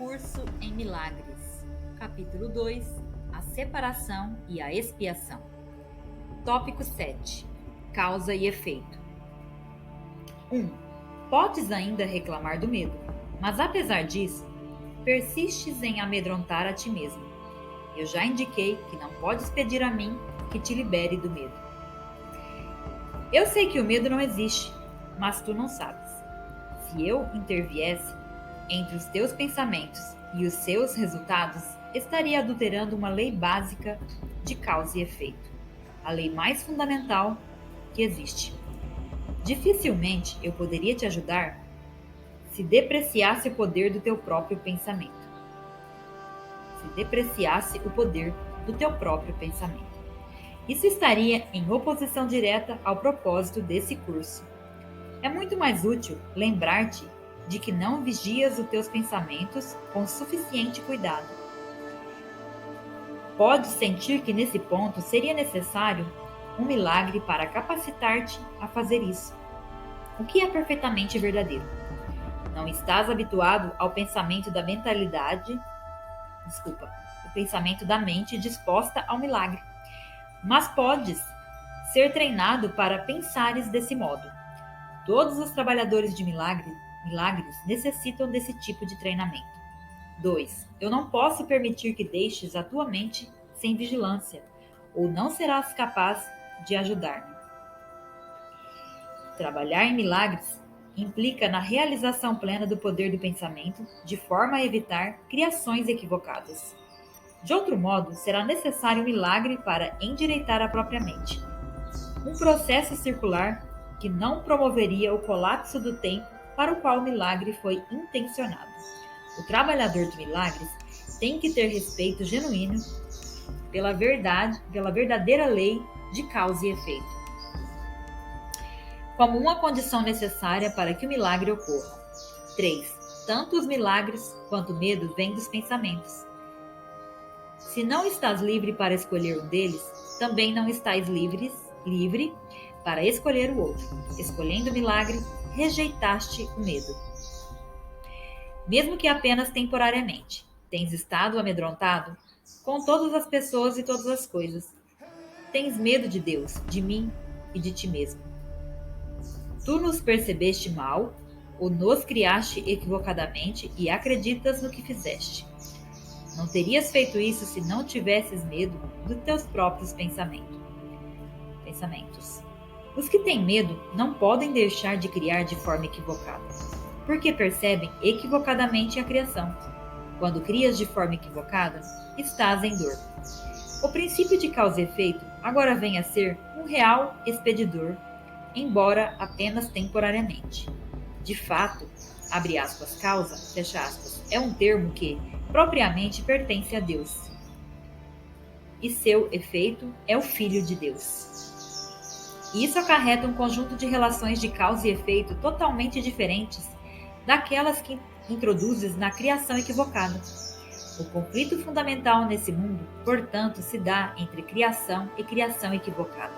Curso em Milagres. Capítulo 2: A separação e a expiação. Tópico 7: Causa e efeito. 1. Podes ainda reclamar do medo, mas apesar disso, persistes em amedrontar a ti mesmo. Eu já indiquei que não podes pedir a mim que te libere do medo. Eu sei que o medo não existe, mas tu não sabes. Se eu interviesse entre os teus pensamentos e os seus resultados, estaria adulterando uma lei básica de causa e efeito, a lei mais fundamental que existe. Dificilmente eu poderia te ajudar se depreciasse o poder do teu próprio pensamento. Isso estaria em oposição direta ao propósito desse curso. É muito mais útil lembrar-te de que não vigias os teus pensamentos com suficiente cuidado. Podes sentir que nesse ponto seria necessário um milagre para capacitar-te a fazer isso, o que é perfeitamente verdadeiro. Não estás habituado ao pensamento da mente disposta ao milagre, mas podes ser treinado para pensares desse modo. Todos os trabalhadores de milagres necessitam desse tipo de treinamento. 2. Eu não posso permitir que deixes a tua mente sem vigilância, ou não serás capaz de ajudar-me. Trabalhar em milagres implica na realização plena do poder do pensamento, de forma a evitar criações equivocadas. De outro modo, será necessário um milagre para endireitar a própria mente. Um processo circular que não promoveria o colapso do tempo para o qual o milagre foi intencionado. O trabalhador de milagres tem que ter respeito genuíno pela verdadeira lei de causa e efeito, como uma condição necessária para que o milagre ocorra. 3. Tanto os milagres quanto o medo vêm dos pensamentos. Se não estás livre para escolher um deles, também não estás livre para escolher o outro. Escolhendo o milagre, rejeitaste o medo. Mesmo que apenas temporariamente, tens estado amedrontado com todas as pessoas e todas as coisas. Tens medo de Deus, de mim e de ti mesmo. Tu nos percebeste mal ou nos criaste equivocadamente e acreditas no que fizeste. Não terias feito isso se não tivesses medo dos teus próprios pensamentos. Os que têm medo não podem deixar de criar de forma equivocada, porque percebem equivocadamente a criação. Quando crias de forma equivocada, estás em dor. O princípio de causa e efeito agora vem a ser um real expedidor, embora apenas temporariamente. De fato, abre aspas, causa, fecha aspas, é um termo que, propriamente, pertence a Deus. E seu efeito é o Filho de Deus. E isso acarreta um conjunto de relações de causa e efeito totalmente diferentes daquelas que introduzes na criação equivocada. O conflito fundamental nesse mundo, portanto, se dá entre criação e criação equivocada.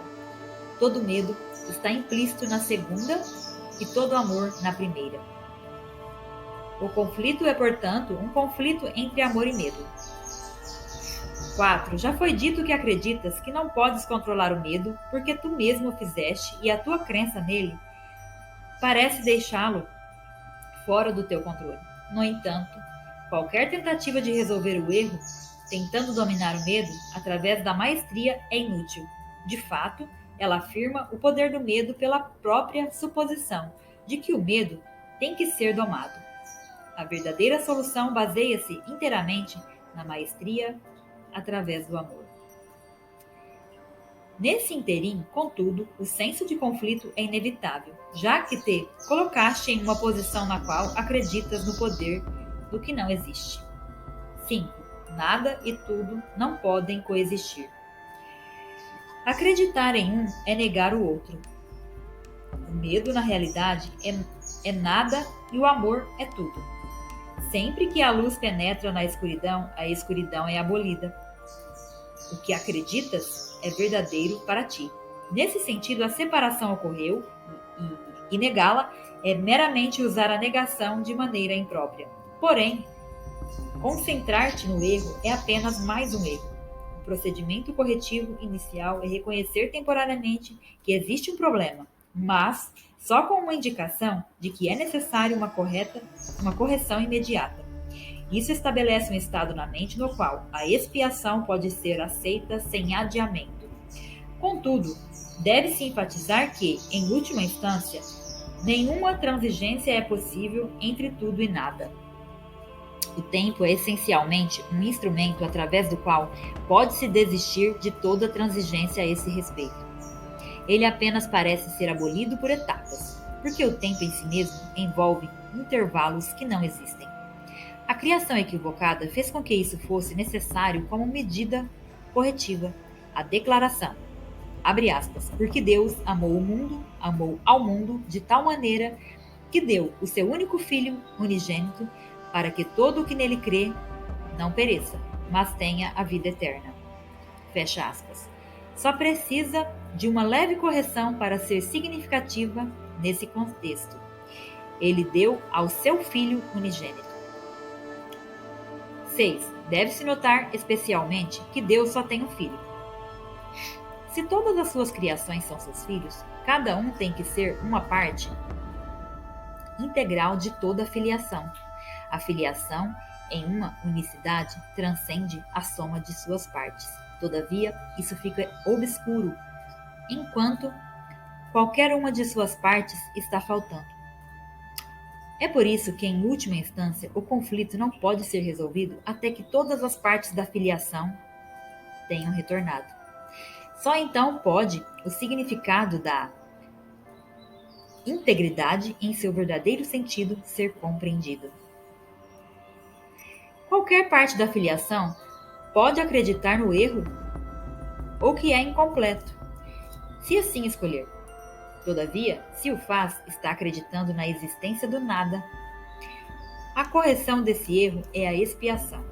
Todo medo está implícito na segunda e todo amor na primeira. O conflito é, portanto, um conflito entre amor e medo. 4. Já foi dito que acreditas que não podes controlar o medo porque tu mesmo o fizeste e a tua crença nele parece deixá-lo fora do teu controle. No entanto, qualquer tentativa de resolver o erro, tentando dominar o medo através da maestria, é inútil. De fato, ela afirma o poder do medo pela própria suposição de que o medo tem que ser domado. A verdadeira solução baseia-se inteiramente na maestria através do amor. Nesse interim, contudo, o senso de conflito é inevitável, já que te colocaste em uma posição na qual acreditas no poder do que não existe. 5. Nada e tudo não podem coexistir. Acreditar em um é negar o outro. O medo, na realidade, é nada e o amor é tudo. Sempre que a luz penetra na escuridão, a escuridão é abolida. O que acreditas é verdadeiro para ti. Nesse sentido, a separação ocorreu e negá-la é meramente usar a negação de maneira imprópria. Porém, Concentrar-te no erro é apenas mais um erro. O procedimento corretivo inicial é reconhecer temporariamente que existe um problema, mas só com uma indicação de que é necessário uma correção imediata. Isso estabelece um estado na mente no qual a expiação pode ser aceita sem adiamento. Contudo, deve-se enfatizar que, em última instância, nenhuma transigência é possível entre tudo e nada. O tempo é essencialmente um instrumento através do qual pode-se desistir de toda transigência a esse respeito. Ele apenas parece ser abolido por etapas, porque o tempo em si mesmo envolve intervalos que não existem. A criação equivocada fez com que isso fosse necessário como medida corretiva, a declaração, abre aspas, porque Deus amou ao mundo de tal maneira que deu o seu único Filho unigênito para que todo o que nele crê não pereça, mas tenha a vida eterna. Fecha aspas. Só precisa de uma leve correção para ser significativa nesse contexto. Ele deu ao seu Filho unigênito. 6. Deve-se notar especialmente que Deus só tem um filho. Se todas as suas criações são seus filhos, cada um tem que ser uma parte integral de toda a filiação. A filiação, em uma unicidade, transcende a soma de suas partes. Todavia, isso fica obscuro, enquanto qualquer uma de suas partes está faltando. É por isso que, em última instância, o conflito não pode ser resolvido até que todas as partes da filiação tenham retornado. Só então pode o significado da integridade em seu verdadeiro sentido ser compreendido. Qualquer parte da filiação pode acreditar no erro ou que é incompleto, se assim escolher. Todavia, se o faz, está acreditando na existência do nada. A correção desse erro é a expiação.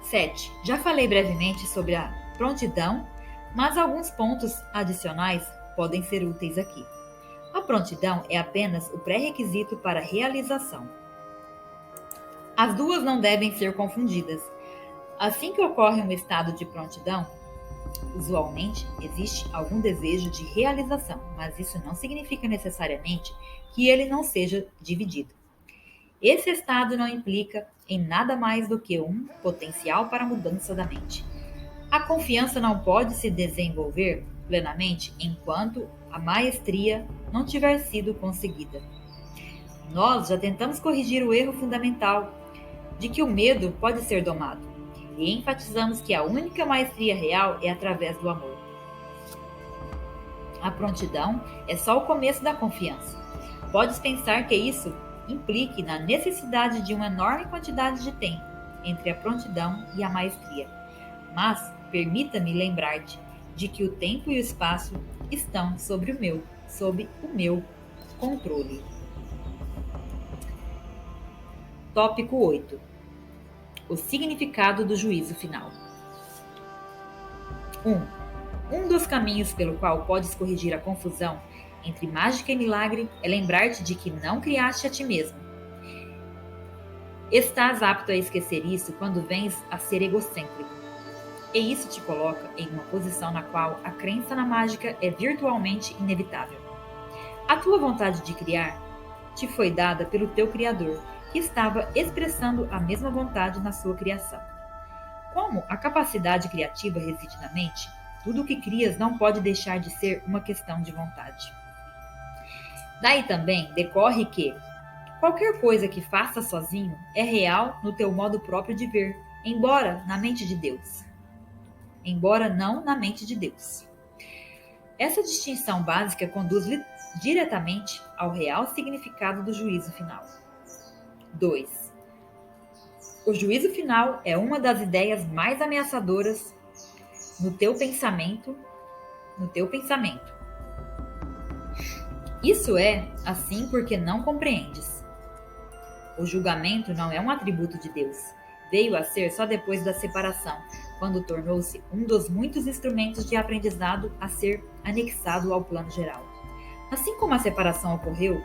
7. Já falei brevemente sobre a prontidão, mas alguns pontos adicionais podem ser úteis aqui. A prontidão é apenas o pré-requisito para a realização. As duas não devem ser confundidas. Assim que ocorre um estado de prontidão, usualmente existe algum desejo de realização, mas isso não significa necessariamente que ele não seja dividido. Esse estado não implica em nada mais do que um potencial para a mudança da mente. A confiança não pode se desenvolver plenamente enquanto a maestria não tiver sido conseguida. Nós já tentamos corrigir o erro fundamental de que o medo pode ser domado, e enfatizamos que a única maestria real é através do amor. A prontidão é só o começo da confiança. Podes pensar que isso implique na necessidade de uma enorme quantidade de tempo entre a prontidão e a maestria. Mas permita-me lembrar-te de que o tempo e o espaço estão sob o meu controle. Tópico 8. O significado do juízo final. 1. Um dos caminhos pelo qual podes corrigir a confusão entre mágica e milagre é lembrar-te de que não criaste a ti mesmo. Estás apto a esquecer isso quando vens a ser egocêntrico. E isso te coloca em uma posição na qual a crença na mágica é virtualmente inevitável. A tua vontade de criar te foi dada pelo teu Criador, que estava expressando a mesma vontade na sua criação. Como a capacidade criativa reside na mente, tudo o que crias não pode deixar de ser uma questão de vontade. Daí também decorre que qualquer coisa que faças sozinho é real no teu modo próprio de ver, embora não na mente de Deus. Essa distinção básica conduz diretamente ao real significado do juízo final. 2. O juízo final é uma das ideias mais ameaçadoras no teu pensamento. Isso é assim porque não compreendes. O julgamento não é um atributo de Deus. Veio a ser só depois da separação, quando tornou-se um dos muitos instrumentos de aprendizado a ser anexado ao plano geral. Assim como a separação ocorreu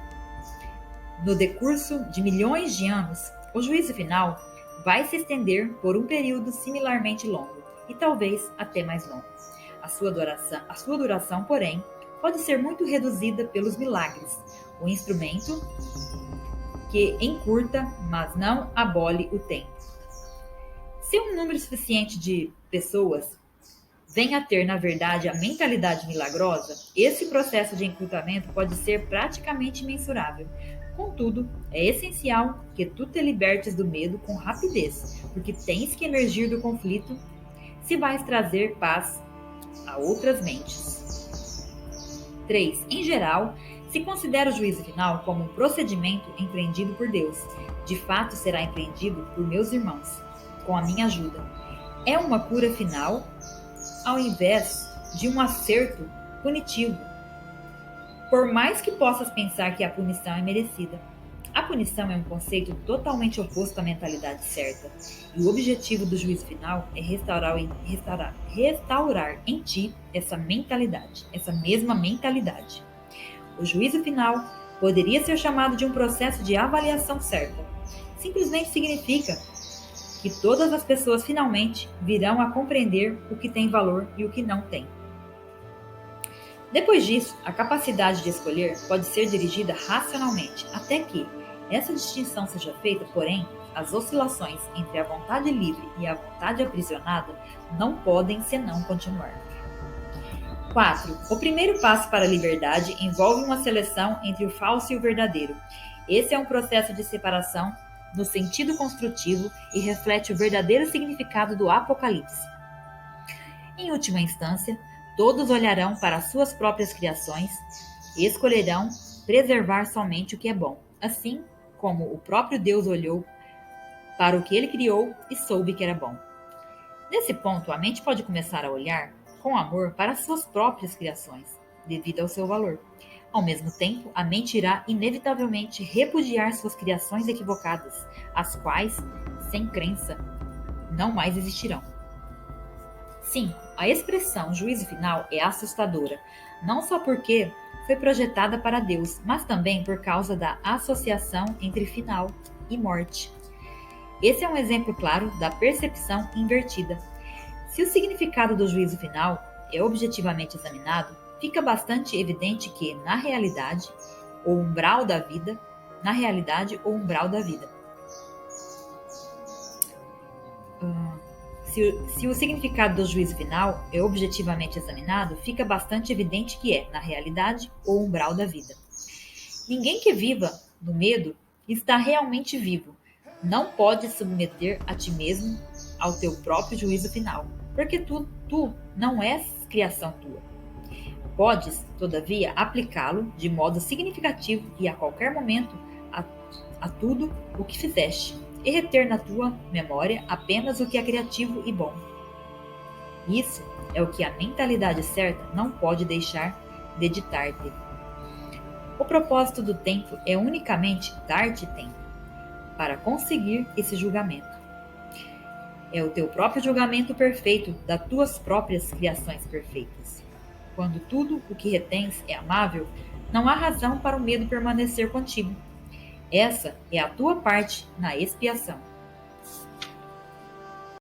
No decurso de milhões de anos, o juízo final vai se estender por um período similarmente longo, e talvez até mais longo. A sua duração, porém, pode ser muito reduzida pelos milagres, o instrumento que encurta, mas não abole o tempo. Se um número suficiente de pessoas vem a ter, na verdade, a mentalidade milagrosa, esse processo de encurtamento pode ser praticamente imensurável. Contudo, é essencial que tu te libertes do medo com rapidez, porque tens que emergir do conflito se vais trazer paz a outras mentes. 3. Em geral, se considera o juízo final como um procedimento empreendido por Deus. De fato, será empreendido por meus irmãos, com a minha ajuda. É uma cura final, ao invés de um acerto punitivo. Por mais que possas pensar que a punição é merecida, a punição é um conceito totalmente oposto à mentalidade certa. E o objetivo do juízo final é restaurar em ti essa mesma mentalidade. O juízo final poderia ser chamado de um processo de avaliação certa. Simplesmente significa que todas as pessoas finalmente virão a compreender o que tem valor e o que não tem. Depois disso, a capacidade de escolher pode ser dirigida racionalmente, até que essa distinção seja feita, porém, as oscilações entre a vontade livre e a vontade aprisionada não podem senão continuar. 4. O primeiro passo para a liberdade envolve uma seleção entre o falso e o verdadeiro. Esse é um processo de separação no sentido construtivo e reflete o verdadeiro significado do Apocalipse. Em última instância, todos olharão para suas próprias criações e escolherão preservar somente o que é bom, assim como o próprio Deus olhou para o que ele criou e soube que era bom. Nesse ponto, a mente pode começar a olhar com amor para suas próprias criações, devido ao seu valor. Ao mesmo tempo, a mente irá inevitavelmente repudiar suas criações equivocadas, as quais, sem crença, não mais existirão. 5. A expressão juízo final é assustadora, não só porque foi projetada para Deus, mas também por causa da associação entre final e morte. Esse é um exemplo claro da percepção invertida. Se o significado do juízo final é objetivamente examinado, fica bastante evidente que, na realidade, o umbral da vida. Se o significado do juízo final é objetivamente examinado, fica bastante evidente que é, na realidade, o umbral da vida. Ninguém que viva no medo está realmente vivo. Não pode submeter a ti mesmo ao teu próprio juízo final, porque tu não és criação tua. Podes, todavia, aplicá-lo de modo significativo e a qualquer momento a tudo o que fizeste, e reter na tua memória apenas o que é criativo e bom. Isso é o que a mentalidade certa não pode deixar de ditar-te. O propósito do tempo é unicamente dar-te tempo para conseguir esse julgamento. É o teu próprio julgamento perfeito das tuas próprias criações perfeitas. Quando tudo o que retens é amável, não há razão para o medo permanecer contigo. Essa é a tua parte na expiação.